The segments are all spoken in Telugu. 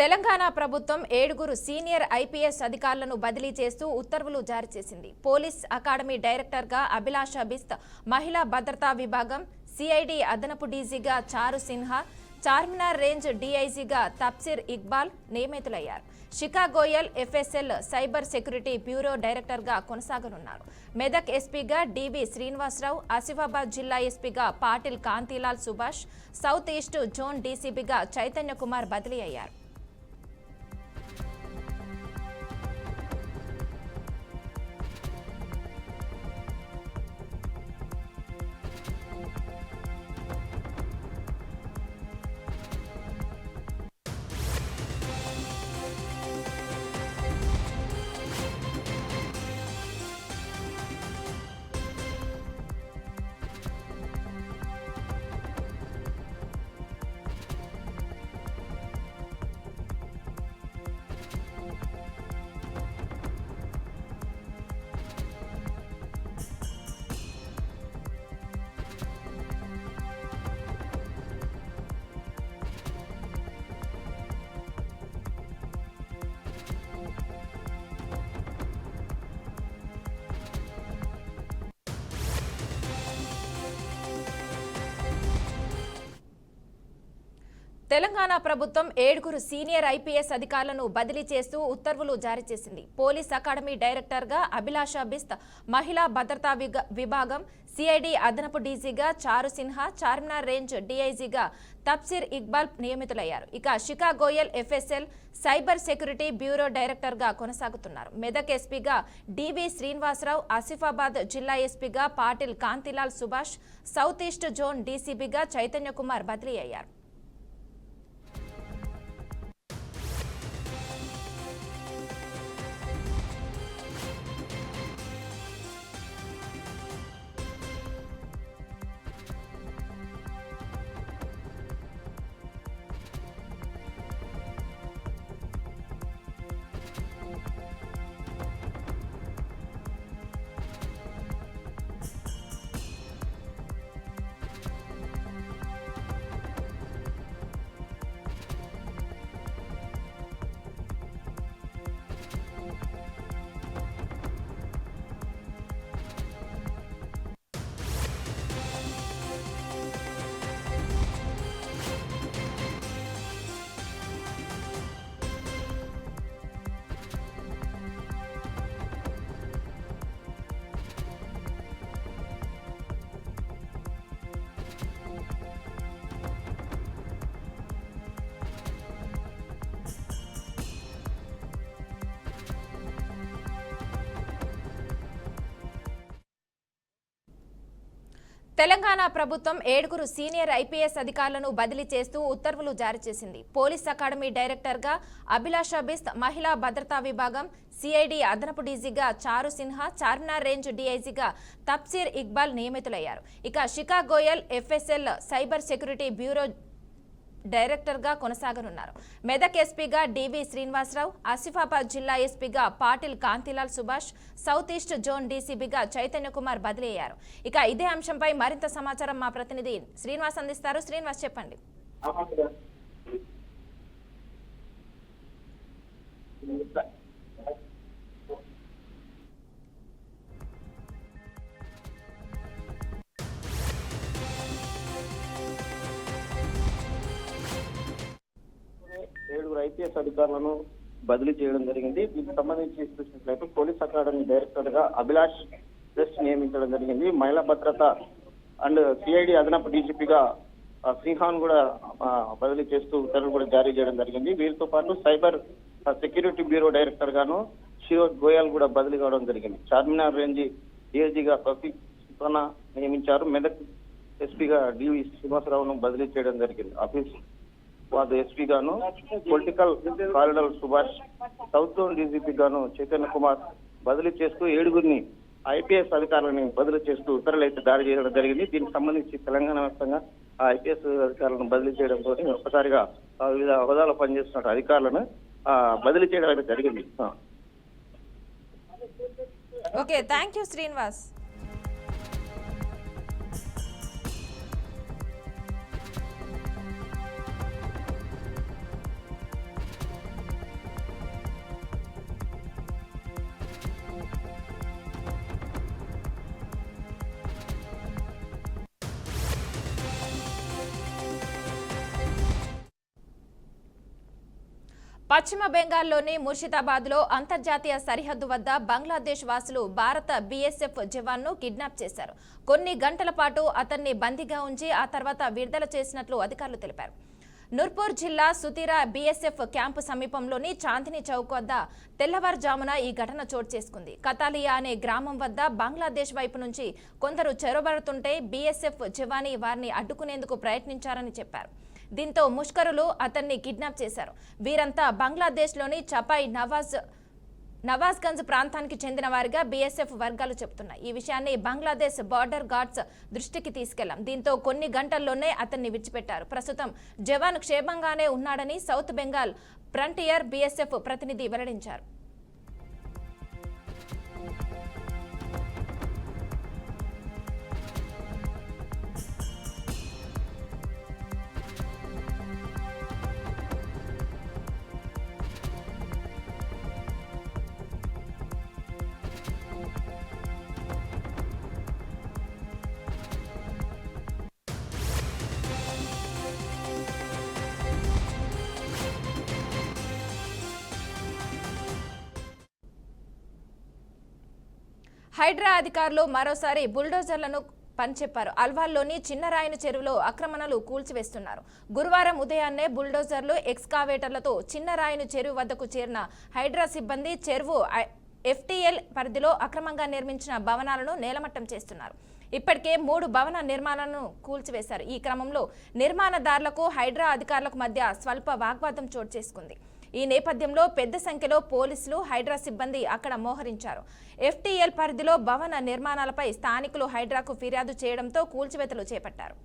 తెలంగాణ ప్రభుత్వం 7 సీనియర్ ఐపీఎస్ అధికారులను బదిలీ చేస్తూ ఉత్తర్వులు జారీ చేసింది. పోలీస్ అకాడమీ డైరెక్టర్గా అభిలాష బిస్త్, మహిళా భద్రతా విభాగం సిఐడి అదనపు డీజీగా చారు సిన్హా, చార్మినార్ రేంజ్ డీఐజీగా తప్సిర్ ఇక్బాల్ నియమితులయ్యారు. Shikha Goyal FSL cyber security bureau డైరెక్టర్గా కొనసాగనున్నారు. మెదక్ ఎస్పీగా డివి శ్రీనివాసరావు, ఆసిఫాబాద్ జిల్లా ఎస్పీగా Patil Kantilal Subhash, south east zone డీసీపీగా చైతన్య కుమార్ బదిలీ అయ్యారు. తెలంగాణ ప్రభుత్వం 7 సీనియర్ ఐపీఎస్ అధికారులను బదిలీ చేస్తూ ఉత్తర్వులు జారీ చేసింది. పోలీస్ అకాడమీ డైరెక్టర్గా అభిలాష బిస్త్, మహిళా భద్రతా విభాగం సిఐడి అదనపు డీజీగా చారు సిన్హా, చార్మినార్ రేంజ్ డీఐజీగా తప్సిర్ ఇక్బాల్ నియమితులయ్యారు. ఇక Shikha Goyal FSL cyber security bureau డైరెక్టర్గా కొనసాగుతున్నారు. మెదక్ ఎస్పీగా డివి శ్రీనివాసరావు, ఆసిఫాబాద్ జిల్లా ఎస్పీగా Patil Kantilal Subhash, south east zone డీసీపీగా చైతన్య కుమార్ బదిలీ అయ్యారు. తెలంగాణ ప్రభుత్వం 7 సీనియర్ ఐపీఎస్ అధికారులను బదిలీ చేస్తూ ఉత్తర్వులు జారీ చేసింది. పోలీస్ అకాడమీ డైరెక్టర్గా అభిలాష బిస్త్, మహిళా భద్రతా విభాగం సిఐడి అదనపు డీజీగా చారు సిన్హా, చార్మినార్ రేంజ్ డీఐజీగా తప్సిర్ ఇక్బాల్ నియమితులయ్యారు. ఇక Shikha Goyal FSL cyber security bureau డైరెక్టర్గా కొనసాగనున్నారు. మెదక్ ఎస్పీగా డివి శ్రీనివాసరావు, ఆసిఫాబాద్ జిల్లా ఎస్పీగా Patil Kantilal Subhash, south east zone డీసీపీగా చైతన్య కుమార్ బదిలీ అయ్యారు. ఇక ఇదే అంశంపై మరింత సమాచారం మా ప్రతినిధి శ్రీనివాస్ అందిస్తారు. శ్రీనివాస్, చెప్పండి. ఐపీఎస్ అధికారులను బదిలీ చేయడం జరిగింది. దీనికి సంబంధించి చూసినట్లయితే పోలీస్ అకాడమీ డైరెక్టర్ గా అభిలాష్ బిస్త్ నియమించడం జరిగింది. మహిళా భద్రత అండ్ సిఐడి అదనపు డీజీపీగా సింహాన్ కూడా బదిలీ చేస్తూ ఉత్తర్వులు కూడా జారీ చేయడం జరిగింది. వీరితో పాటు సైబర్ సెక్యూరిటీ బ్యూరో డైరెక్టర్ గాను శిఖా గోయల్ కూడా బదిలీ కావడం జరిగింది. చార్మినార్ రేంజ్ డీఐజీగా తప్సిర్ నియమించారు. మెదక్ ఎస్పీగా డివి శ్రీనివాసరావును బదిలీ చేయడం జరిగింది. ఆఫీస్ ఎస్పీ గాను political corridor Subhash, south zone DGP గాను చైతన్య కుమార్ బదిలీ చేస్తూ 7 ఐపీఎస్ అధికారులను బదిలీ చేస్తూ ఉత్తర్వులు అయితే జారీ చేయడం జరిగింది. దీనికి సంబంధించి తెలంగాణ వ్యాప్తంగా ఐపీఎస్ అధికారులను బదిలీ చేయడంతో ఒక్కసారిగా వివిధ హోదాలో పనిచేస్తున్న అధికారులను బదిలీ చేయడం అయితే జరిగింది. Okay, thank you Srinivas. పశ్చిమ బెంగాల్లోని ముర్షిదాబాద్లో అంతర్జాతీయ సరిహద్దు వద్ద బంగ్లాదేశ్ వాసులు భారత బీఎస్ఎఫ్ జవాన్ను కిడ్నాప్ చేశారు. కొన్ని గంటల పాటు అతన్ని బందీగా ఉంచి ఆ తర్వాత విడుదల చేసినట్లు అధికారులు తెలిపారు. నూర్పూర్ జిల్లా సుతీరా బీఎస్ఎఫ్ క్యాంపు సమీపంలోని చాందిని చౌక్ వద్ద తెల్లవారుజామున ఈ ఘటన చోటు చేసుకుంది. కతాలియా అనే గ్రామం వద్ద బంగ్లాదేశ్ వైపు నుంచి కొందరు చొరబడుతుంటే బీఎస్ఎఫ్ జవానీ వారిని అడ్డుకునేందుకు ప్రయత్నించారని చెప్పారు. దీంతో ముష్కరులు అతన్ని కిడ్నాప్ చేశారు. వీరంతా బంగ్లాదేశ్లోని చపై నవాజ్గంజ్ ప్రాంతానికి చెందిన వారిగా బీఎస్ఎఫ్ వర్గాలు చెబుతున్నాయి. ఈ విషయాన్ని బంగ్లాదేశ్ బార్డర్ గార్డ్స్ దృష్టికి తీసుకెళ్లాం. దీంతో కొన్ని గంటల్లోనే అతన్ని విడిచిపెట్టారు. ప్రస్తుతం జవాన్ క్షేమంగానే ఉన్నాడని సౌత్ బెంగాల్ ఫ్రంటియర్ బీఎస్ఎఫ్ ప్రతినిధి వెల్లడించారు. హైడ్రా అధికారులు మరోసారి బుల్డోజర్లను పనిచెప్పారు. అల్వాల్లోని చిన్నరాయని చెరువులో ఆక్రమణలు కూల్చివేస్తున్నారు. గురువారం ఉదయాన్నే బుల్డోజర్లు ఎక్స్కావేటర్లతో చిన్నరాయని చెరువు వద్దకు చేరిన హైడ్రా సిబ్బంది చెరువు ఎఫ్టీఎల్ పరిధిలో అక్రమంగా నిర్మించిన భవనాలను నేలమట్టం చేస్తున్నారు. ఇప్పటికే 3 భవన నిర్మాణాలను కూల్చివేశారు. ఈ క్రమంలో నిర్మాణదారులకు హైడ్రా అధికారులకు మధ్య స్వల్ప వాగ్వాదం చోటు చేసుకుంది. ఈ నేపథ్యంలో పెద్ద సంఖ్యలో పోలీసులు హైడ్రా సిబ్బంది అక్కడ మోహరించారు. ఎఫ్టీఎల్ పరిధిలో భవన నిర్మాణాలపై స్థానికులు హైడ్రాకు ఫిర్యాదు చేయడంతో కూల్చివేతలు చేపట్టారు.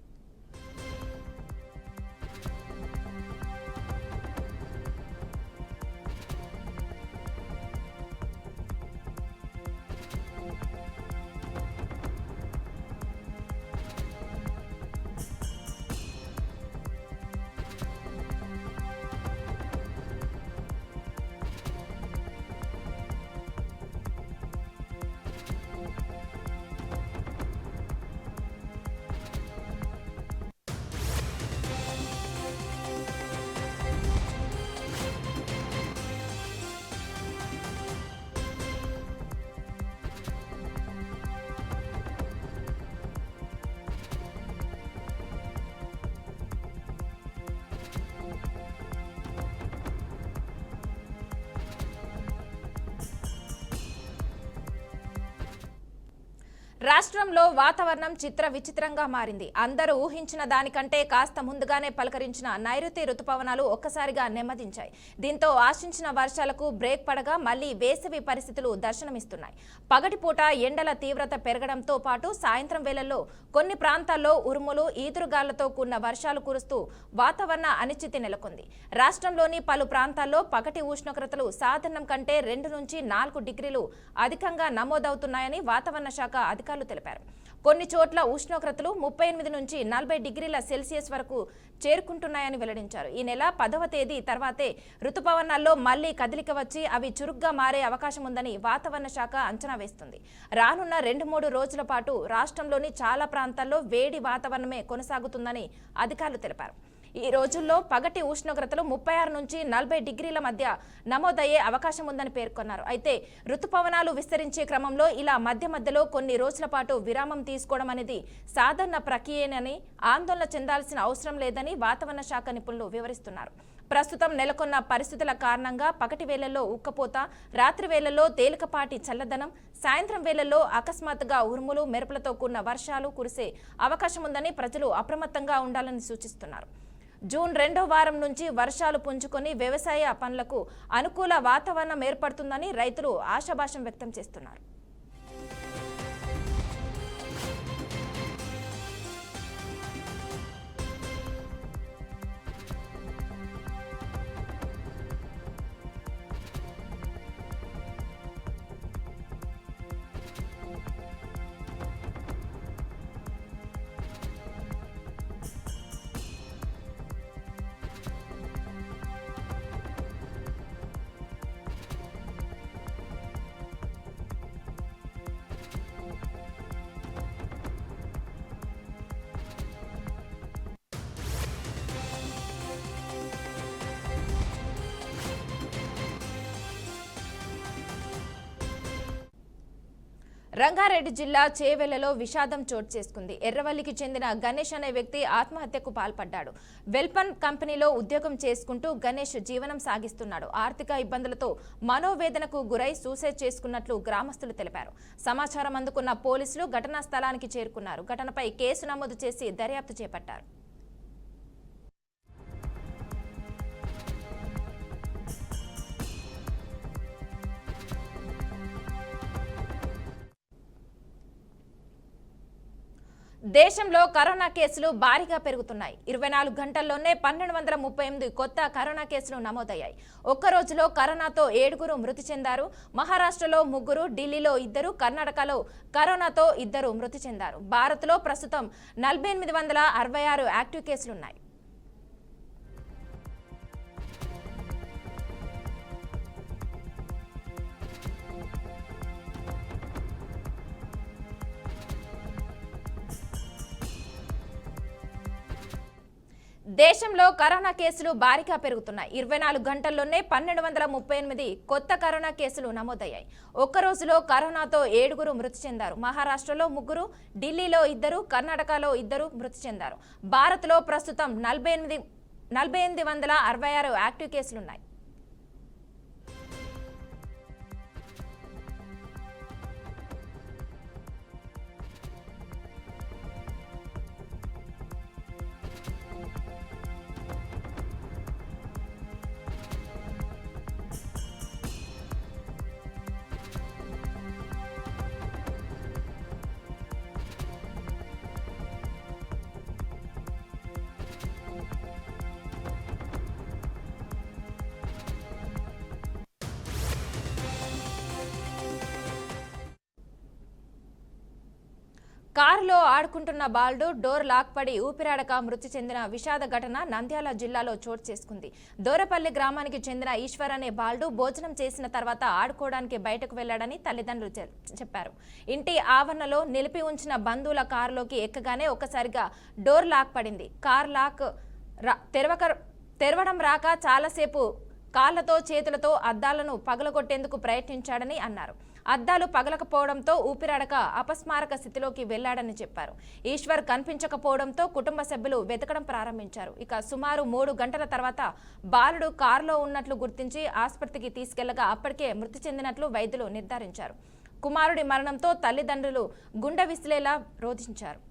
రాష్ట్రంలో వాతావరణం చిత్ర విచిత్రంగా మారింది. అందరూ ఊహించిన దానికంటే కాస్త ముందుగానే పలకరించిన నైరుతి రుతుపవనాలు ఒక్కసారిగా నెమ్మదించాయి. దీంతో ఆశించిన వర్షాలకు బ్రేక్ పడగా మళ్లీ వేసవి పరిస్థితులు దర్శనమిస్తున్నాయి. పగటిపూట ఎండల తీవ్రత పెరగడంతో పాటు సాయంత్రం వేళల్లో కొన్ని ప్రాంతాల్లో ఉరుములు, ఈదురుగాళ్లతో కూడిన వర్షాలు కురుస్తూ వాతావరణ అనిశ్చితి నెలకొంది. రాష్ట్రంలోని పలు ప్రాంతాల్లో పగటి ఉష్ణోగ్రతలు సాధారణం కంటే 2 నుంచి 4 డిగ్రీలు అధికంగా నమోదవుతున్నాయని వాతావరణ శాఖ అధికారులు తెలిపారు. కొన్ని చోట్ల ఉష్ణోగ్రతలు 38 నుంచి 40 డిగ్రీల సెల్సియస్ వరకు చేరుకుంటున్నాయని వెల్లడించారు. ఈ నెల 10వ తేదీ తర్వాతే రుతుపవనాల్లో మళ్లీ కదలిక వచ్చి అవి చురుగ్గా మారే అవకాశం ఉందని వాతావరణ శాఖ అంచనా వేస్తుంది. రానున్న 2-3 రోజుల పాటు రాష్ట్రంలోని చాలా ప్రాంతాల్లో వేడి వాతావరణమే కొనసాగుతుందని అధికారులు తెలిపారు. ఈ రోజుల్లో పగటి ఉష్ణోగ్రతలు 36 నుంచి 40 డిగ్రీల మధ్య నమోదయ్యే అవకాశం ఉందని పేర్కొన్నారు. అయితే రుతుపవనాలు విస్తరించే క్రమంలో ఇలా మధ్యలో కొన్ని రోజుల పాటు విరామం తీసుకోవడం అనేది సాధారణ ప్రక్రియనని ఆందోళన చెందాల్సిన అవసరం లేదని వాతావరణ శాఖ నిపుణులు వివరిస్తున్నారు. ప్రస్తుతం నెలకొన్న పరిస్థితుల కారణంగా పగటి వేళల్లో ఉక్కపోత, రాత్రి వేళల్లో తేలికపాటి చల్లదనం, సాయంత్రం వేళల్లో అకస్మాత్తుగా ఉరుములు, మెరుపులతో కూడిన వర్షాలు కురిసే అవకాశం ఉందని ప్రజలు అప్రమత్తంగా ఉండాలని సూచిస్తున్నారు. జూన్ 2వ వారం నుంచి వర్షాలు పుంజుకొని వ్యవసాయ పనులకు అనుకూల వాతావరణం ఏర్పడుతుందని రైతులు ఆశాభాషం వ్యక్తం చేస్తున్నారు. రంగారెడ్డి జిల్లా చేవెళ్లలో విషాదం చోటు చేసుకుంది. ఎర్రవల్లికి చెందిన గణేష్ అనే వ్యక్తి ఆత్మహత్యకు పాల్పడ్డాడు. వెల్పన్ కంపెనీలో ఉద్యోగం చేసుకుంటూ గణేష్ జీవనం సాగిస్తున్నాడు. ఆర్థిక ఇబ్బందులతో మనోవేదనకు గురై సూసైడ్ చేసుకున్నట్లు గ్రామస్తులు తెలిపారు. సమాచారం అందుకున్న పోలీసులు ఘటనా స్థలానికి చేరుకున్నారు. ఘటనపై కేసు నమోదు చేసి దర్యాప్తు చేపట్టారు. దేశంలో కరోనా కేసులు భారీగా పెరుగుతున్నాయి. 24 గంటల్లోనే 1238 కొత్త కరోనా కేసులు నమోదయ్యాయి. ఒక్క రోజులో కరోనాతో 7 మృతి చెందారు. మహారాష్ట్రలో 3, ఢిల్లీలో 2, కర్ణాటకలో కరోనాతో 2 మృతి చెందారు. భారత్లో ప్రస్తుతం 4866 యాక్టివ్ కేసులున్నాయి. దేశంలో కరోనా కేసులు భారీగా పెరుగుతున్నాయి. 24 గంటల్లోనే 1238 కొత్త కరోనా కేసులు నమోదయ్యాయి. ఒక్క రోజులో కరోనాతో 7 మృతి చెందారు. మహారాష్ట్రలో 3, ఢిల్లీలో 2, కర్ణాటకలో 2 మృతి చెందారు. భారత్లో ప్రస్తుతం 4866 యాక్టివ్ కేసులున్నాయి. కారులో ఆడుకుంటున్న బాలుడు డోర్ లాక్ పడి ఊపిరాడక మృతి చెందిన విషాద ఘటన నంద్యాల జిల్లాలో చోటు చేసుకుంది. దోరపల్లి గ్రామానికి చెందిన ఈశ్వర్ అనే బాలుడు భోజనం చేసిన తర్వాత ఆడుకోవడానికి బయటకు వెళ్లాడని తల్లిదండ్రులు చెప్పారు. ఇంటి ఆవరణలో నిలిపి ఉంచిన బంధువుల కారులోకి ఎక్కగానే ఒక్కసారిగా డోర్ లాక్ పడింది. కార్ లాక్ తెరవడం రాక చాలాసేపు కాళ్లతో చేతులతో అద్దాలను పగలగొట్టేందుకు ప్రయత్నించాడని అన్నారు. అద్దాలు పగలకపోవడంతో ఊపిరాడక అపస్మారక స్థితిలోకి వెళ్లాడని చెప్పారు. ఈశ్వర్ కనిపించకపోవడంతో కుటుంబ సభ్యులు వెతకడం ప్రారంభించారు. ఇక సుమారు 3 గంటల తర్వాత బాలుడు కారులో ఉన్నట్లు గుర్తించి ఆసుపత్రికి తీసుకెళ్లగా అప్పటికే మృతి చెందినట్లు వైద్యులు నిర్ధారించారు. కుమారుడి మరణంతో తల్లిదండ్రులు గుండె విసిలేలా రోధించారు.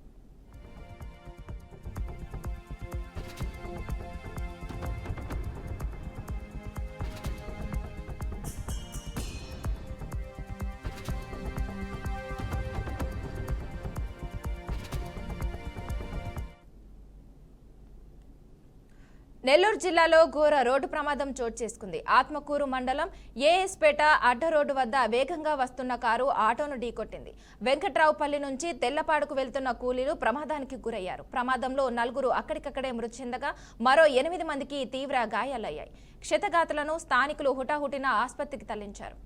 నెల్లూరు జిల్లాలో ఘోర రోడ్డు ప్రమాదం చోటు చేసుకుంది. ఆత్మకూరు మండలం ఏఎస్పేట అడ్డ రోడ్డు వద్ద వేగంగా వస్తున్న కారు ఆటోను ఢీకొట్టింది. వెంకట్రావుపల్లి నుంచి తెల్లపాడుకు వెళ్తున్న కూలీలు ప్రమాదానికి గురయ్యారు. ప్రమాదంలో 4 అక్కడికక్కడే మృతి చెందగా మరో 8 మందికి తీవ్ర గాయాలయ్యాయి. క్షతగాతులను స్థానికులు హుటాహుటిన ఆసుపత్రికి తరలించారు.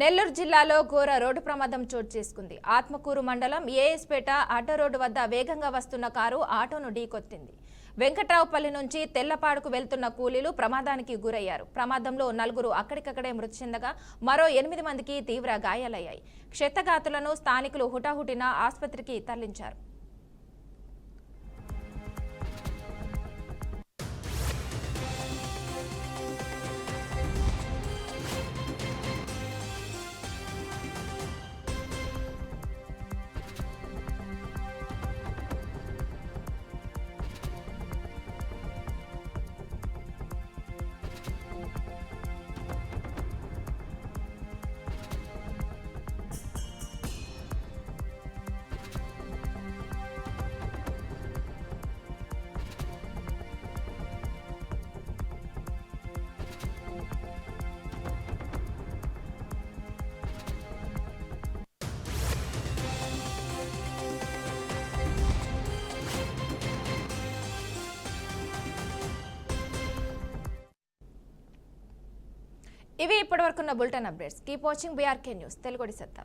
నెల్లూరు జిల్లాలో ఘోర రోడ్డు ప్రమాదం చోటు చేసుకుంది. ఆత్మకూరు మండలం ఏఎస్పేట అడ్డ రోడ్డు వద్ద వేగంగా వస్తున్న కారు ఆటోను ఢీకొట్టింది. వెంకట్రావుపల్లి నుంచి తెల్లపాడుకు వెళ్తున్న కూలీలు ప్రమాదానికి గురయ్యారు. ప్రమాదంలో 4 అక్కడికక్కడే మృతి చెందగా మరో 8 మందికి తీవ్ర గాయాలయ్యాయి. క్షతగాతులను స్థానికులు హుటాహుటిన ఆసుపత్రికి తరలించారు. ఇవి ఇప్పటివరకున్న bulletin updates. Keep watching BRK news తెలుగుడి సత్తా.